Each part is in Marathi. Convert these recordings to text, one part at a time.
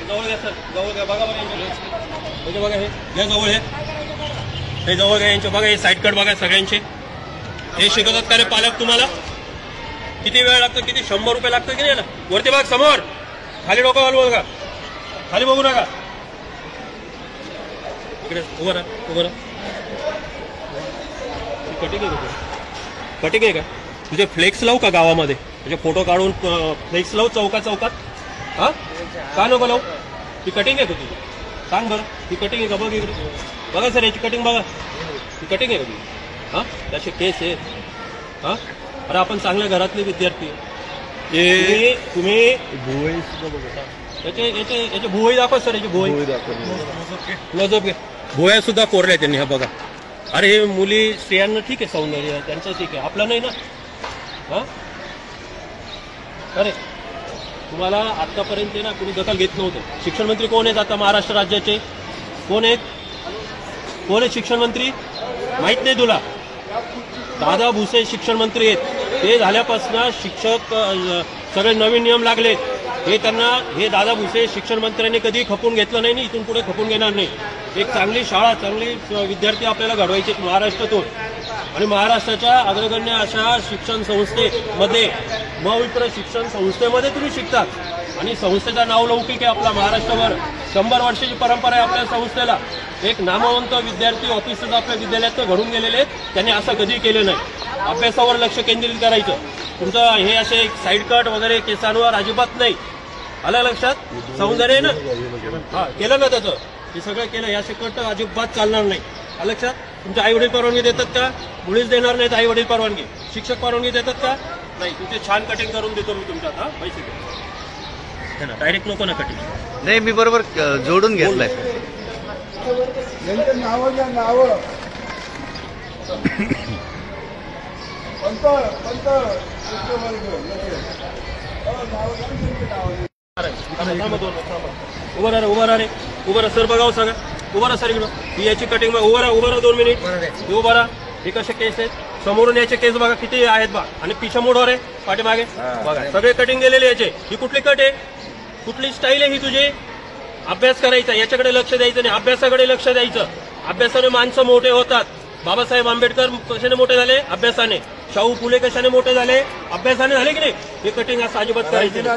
जवळ घ्या सर, जवळ घ्या. बघा बघा म्हणजे बघा हे घ्या जवळ, हे जवळ घ्या यांचे. बघा हे साईड कट बघा सगळ्यांचे. हे शिकवतात का रे पालक तुम्हाला? किती वेळ लागतो? किती 100 रुपये लागतो की नाही ना? वरती बघ समोर, खाली डोकं हलवू नका, खाली बघू नका. इकडे उभं राहा, उभं राहा. कटिंग आहे का? कटिंग आहे का तुझे? फ्लेक्स लावू का गावामध्ये? म्हणजे फोटो काढून फ्लेक्स लावू चौकात चौकात? हा का नको लावू? ही कटिंग आहे का तुझी? सांग बरं, ही कटिंग आहे का? बघ इकडे बघा सर, याची कटिंग बघा. ही कटिंग आहे का तुझी? हा त्याचे केस आहे. हा अरे आपण चांगल्या घरातले विद्यार्थी. तुम्ही याचे भुवई दाखवा सर, याची भुवई क्लोजअप घे. भुवया सुद्धा कोरल्या त्यांनी. हा बघा. अरे हे मुली स्त्रियांना ठीक आहे, सौंदर्य त्यांचं ठीक आहे, आपलं नाही ना. हा अरे तुम्हाला आतापर्यंत ना कुणी दखल घेत नव्हतं. शिक्षण मंत्री कोण आहेत आता महाराष्ट्र राज्याचे? कोण आहेत? कोण आहेत शिक्षण मंत्री? माहित नाही तुला? दादा भुसे शिक्षण मंत्री आहेत. ते झाल्यापासून शिक्षक सगळे नवीन नियम लागलेत. हे दादा भुसे शिक्षण मंत्र्यांनी कधी खपून घेतलं नाही, इथून पुढे खपून घेणार नाही. एक चांगली शाळा, चांगली विद्यार्थी आपल्याला घडवायचे महाराष्ट्रातून. आणि महाराष्ट्राच्या अग्रगण्य अशा शिक्षण संस्थेमध्ये मविप्र शिक्षण संस्थेमध्ये तुम्ही शिकतात. आणि संस्थेचा नावलौकिक आहे आपला महाराष्ट्रावर. 100 वर्षाची परंपरा आहे आपल्या संस्थेला. एक नामवंत विद्यार्थी ऑफिसर्स आपल्या विद्यालयात घडून गेलेले आहेत. त्यांनी असं कधी केलं नाही. अभ्यासावर लक्ष केंद्रित करायचं. तुमचं हे असे साईड कट वगैरे केसांवर अजिबात नाही. आलं लक्षात? सौंदर्य आहे ना? हा केलं ना त्याचं, हे सगळं केलं. या कट अजिबात चालणार नाही. आलं लक्षात? तुमचे आई वडील परवानगी देतात का? मुळीच देणार नाहीत आई वडील परवानगी. शिक्षक परवानगी देतात का? नाही. तुमचे छान कटिंग करून देतो मी तुमच्यात. हा पैसे दे ना, डायरेक्ट नको ना कटिंग. नाही मी बरोबर जोडून घेतलंय. नाव घ्या, नाव उभं राहा, उभं राहा रे, उभं राहा सर. बघावं सांगा, उभं राहा सर. इकडं ही याची कटिंग बघा. उभं राहा, उभं राहा 2 मिनिट. उभं राहा. हे कसे केस आहेत? समोरून याचे केस बघा किती आहेत बघा. आणि पिछा मोडवर आहे पाठीमागे बघा. सगळे कटिंग गेलेले याचे. ही कुठली कट आहे? कुठली स्टाईल आहे ही तुझी? अभ्यास करायचा, याच्याकडे लक्ष द्यायचं नाही, अभ्यासाकडे लक्ष द्यायचं. अभ्यासाने माणसं मोठे होतात. बाबासाहेब आंबेडकर कशाने मोठे झाले? अभ्यासाने. शाहू फुले कशाने मोठे झाले? अभ्यासाने झाले की नाही? हे कटिंग असं अजिबात करायचं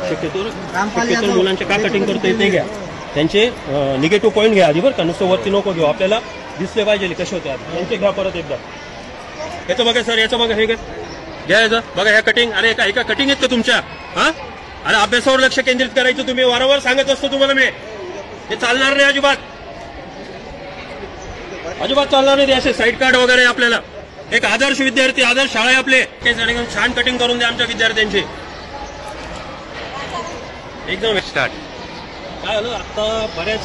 शक्यतो मुलांचे का कटिंग करता येत नाही घ्या. त्यांचे निगेटिव्ह पॉईंट घ्या आधी बरं का. नुसतं वरती नको घेऊ, आपल्याला दिसले पाहिजे कसे होते. त्यांचे घ्या परत एकदा. याचं बघा सर, याचं बघा. हे घ्या याचं बघा. ह्या कटिंग. अरे एका कटिंग आहेत का तुमच्या? हा अरे अभ्यासावर लक्ष केंद्रित करायचं. तुम्ही वारंवार सांगत असतो तुम्हाला मी. हे चालणार नाही अजिबात, अजिबात चालणार नाही. असे साईड कार्ड वगैरे आपल्याला. एक आदर्श विद्यार्थी, आदर्श शाळा आहे आपले. छान कटिंग करून द्या आमच्या विद्यार्थ्यांची. एकदम स्टार्ट. काय झालं आता बऱ्याच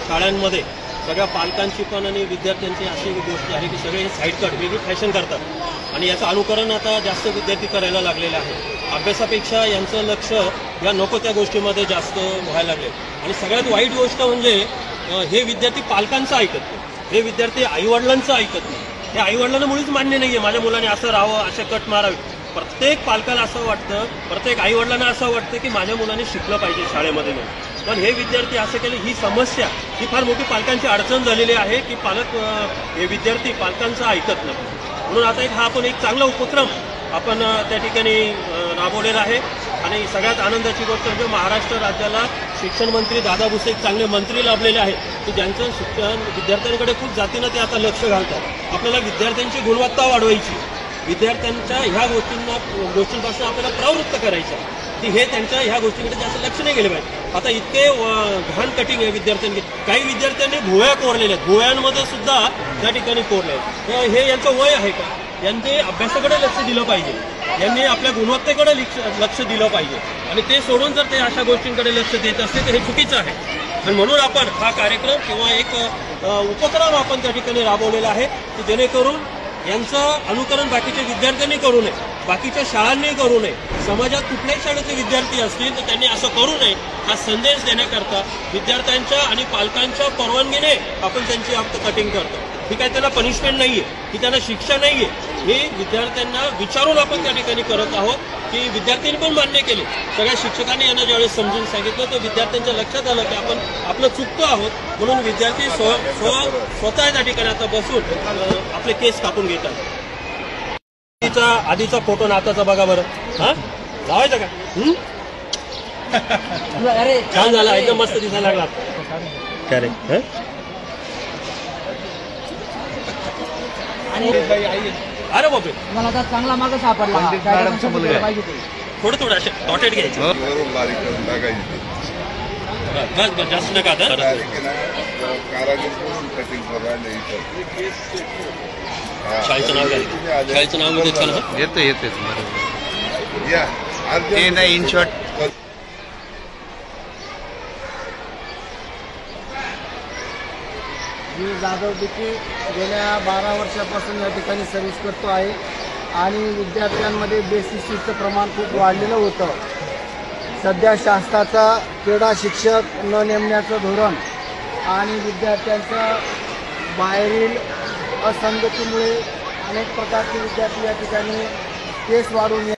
शाळांमध्ये सगळ्या पालकांची पण आणि विद्यार्थ्यांची अशी गोष्ट आहे की सगळे साईड कट वेगळी फॅशन करतात. आणि याचं अनुकरण आता जास्त विद्यार्थी करायला लागलेलं आहे. अभ्यासापेक्षा यांचं लक्ष या नको त्या गोष्टीमध्ये जास्त व्हायला लागले. आणि सगळ्यात वाईट गोष्ट म्हणजे हे विद्यार्थी पालकांचं ऐकत नाही. हे विद्यार्थी आईवडिलांचं ऐकत नाही. हे आईवडिलांना मुळीच मान्य नाहीये माझ्या मुलाने असं राहावं, असे कट मारावे. प्रत्येक पालकाला असं वाटतं, प्रत्येक आईवडिलांना असं वाटतं की माझ्या मुलाने शिकलं पाहिजे शाळेमध्ये. पण हे विद्यार्थी असं केलं, ही समस्या, ही फार मोठी पालकांची अडचण झालेली आहे की पालक हे विद्यार्थी पालकांचं ऐकत नाही. म्हणून आता हा आपण एक चांगला उपक्रम आपण त्या ठिकाणी राबवलेला आहे. आणि सगळ्यात आनंदाची गोष्ट म्हणजे महाराष्ट्र राज्याला शिक्षण मंत्री दादा भुसे एक चांगले मंत्री लाभलेले आहेत की ज्यांचं शिक्षण विद्यार्थ्यांकडे खूप जातीनं ते आता लक्ष घालतात. आपल्याला विद्यार्थ्यांची गुणवत्ता वाढवायची, विद्यार्थ्यांच्या ह्या गोष्टींपासून आपल्याला प्रवृत्त करायचं की हे त्यांच्या ह्या गोष्टींकडे जास्त लक्ष नाही गेले पाहिजे. आता इतके घाण कटिंग आहे विद्यार्थ्यांनी. काही विद्यार्थ्यांनी भुवया कोरलेल्या आहेत, भुवयांमध्ये सुद्धा त्या ठिकाणी कोरले आहेत. हे यांचं वय आहे का? यांनी अभ्यासाकडे लक्ष दिलं पाहिजे, यांनी आपल्या गुणवत्तेकडे लक्ष दिलं पाहिजे. आणि ते सोडून जर ते अशा गोष्टींकडे लक्ष देत असते तर हे चुकीचं आहे. आणि म्हणून आपण हा कार्यक्रम किंवा एक उपक्रम आपण त्या ठिकाणी राबवलेला आहे की जेणेकरून यांचं अनुकरण बाकीच्या विद्यार्थ्यांनी करू नये, बाकीच्या शाळांनी करू नये. समाजात कुठल्याही शाळेतले विद्यार्थी असतील तर त्यांनी असं करू नये हा संदेश देण्याकरता विद्यार्थ्यांच्या आणि पालकांच्या परवानगीने आपण त्यांची कटिंग करतो. ही काही त्यांना पनिशमेंट नाहीये, ही त्यांना शिक्षा नाहीये. हे विद्यार्थ्यांना विचारून आपण त्या ठिकाणी करत आहोत की विद्यार्थ्यांनी पण मान्य केले. सगळ्या शिक्षकांनी यांना ज्यावेळेस समजून सांगितलं तर विद्यार्थ्यांच्या लक्षात आलं की आपण आपलं चुकतो आहोत, म्हणून विद्यार्थी स्वतः त्या ठिकाणी आता बसून आपले केस कापून घेतात. आधीचा फोटो आणि आताचा बघा बरं. हा लावायचा का? छान झाला, एकदम मस्त दिसायला लागला. करेक्ट. अरे बापरे, मला आता चांगला मार्ग सापडला. पंडित मॅडमचा मुलगा आहे. पाहिजे ते. थोडं थोडं असे डॉटेड घ्यायचे. हो. वरून बारीक करून टाकायची. बस बस, जास्त नका आता. डायरेक्ट आहे ना, कारागीर करून कटिंग करायला इथं. हा. शाळेचं नाव काय? तुम्ही आले. शाळेचं नाव देत का ना? येतं बरोबर. या ते नाही in short. Me Jadhav decay गेल्या 12 वर्षापासून या ठिकाणी सर्व्हिस करतो आहे आणि विद्यार्थ्यांमध्ये बेशिस्तीचं प्रमाण खूप वाढलेलं होतं. सध्या शासनाचा क्रीडा शिक्षक न नेमण्याचं धोरण आणि विद्यार्थ्यांचं बाहेरील असंगतीमुळे अनेक प्रकारचे विद्यार्थी या ठिकाणी केस वाढून